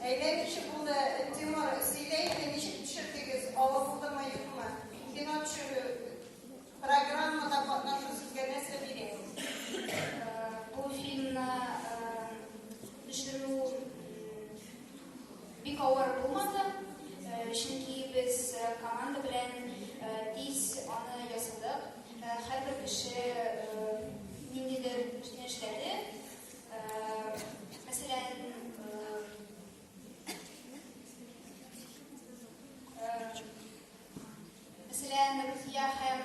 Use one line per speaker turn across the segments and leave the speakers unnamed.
Әйләнеше булды, Тимур, сөйләйді, нешік түшірдіңіз, ауылды ма, юк ма? Кино түшіру программада қатнашу сізге нәрсе береді?
Бұл фильмні түшіру бик ауыр болмады. Чөнки біз команда белән тиз аны ясадык. Һәрбер кеше ниндидер эшне эшләде. Мәсәлән, Рузия һәм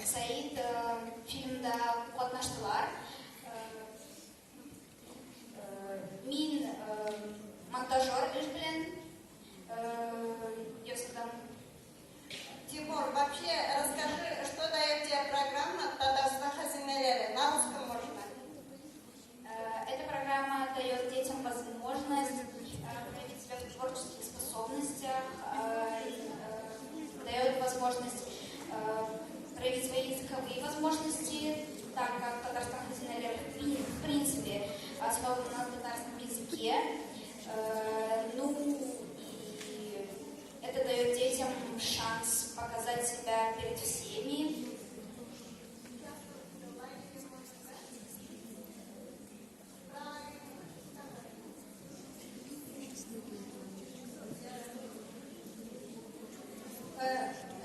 Саид фильмда катнаштылар. Мин монтажер эш белән ясадым.
Тимур, вообще расскажи, что дает тебе программа «Татарстан хазинелери» на русском можно?
Эта программа дает детям возможность проявить себя в творческих способностях, дает возможность проявить свои языковые возможности, так как Татарстан хазинелери в принципе основан на татарском языке. И это дает детям шанс показать себя перед всеми.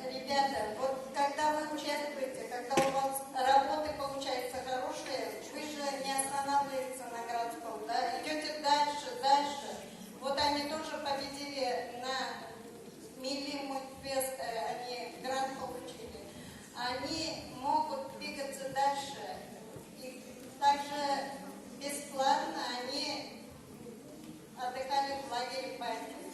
Ребята, вот когда вы участвуете, когда у вас работы получаются хорошие, вы же не останавливаетесь на городском, да? Идете дальше, дальше. Вот они тоже победили на Милли Мультфест, они грант получили. Они могут двигаться дальше. И также бесплатно они отдыхали в лагере Пальцев.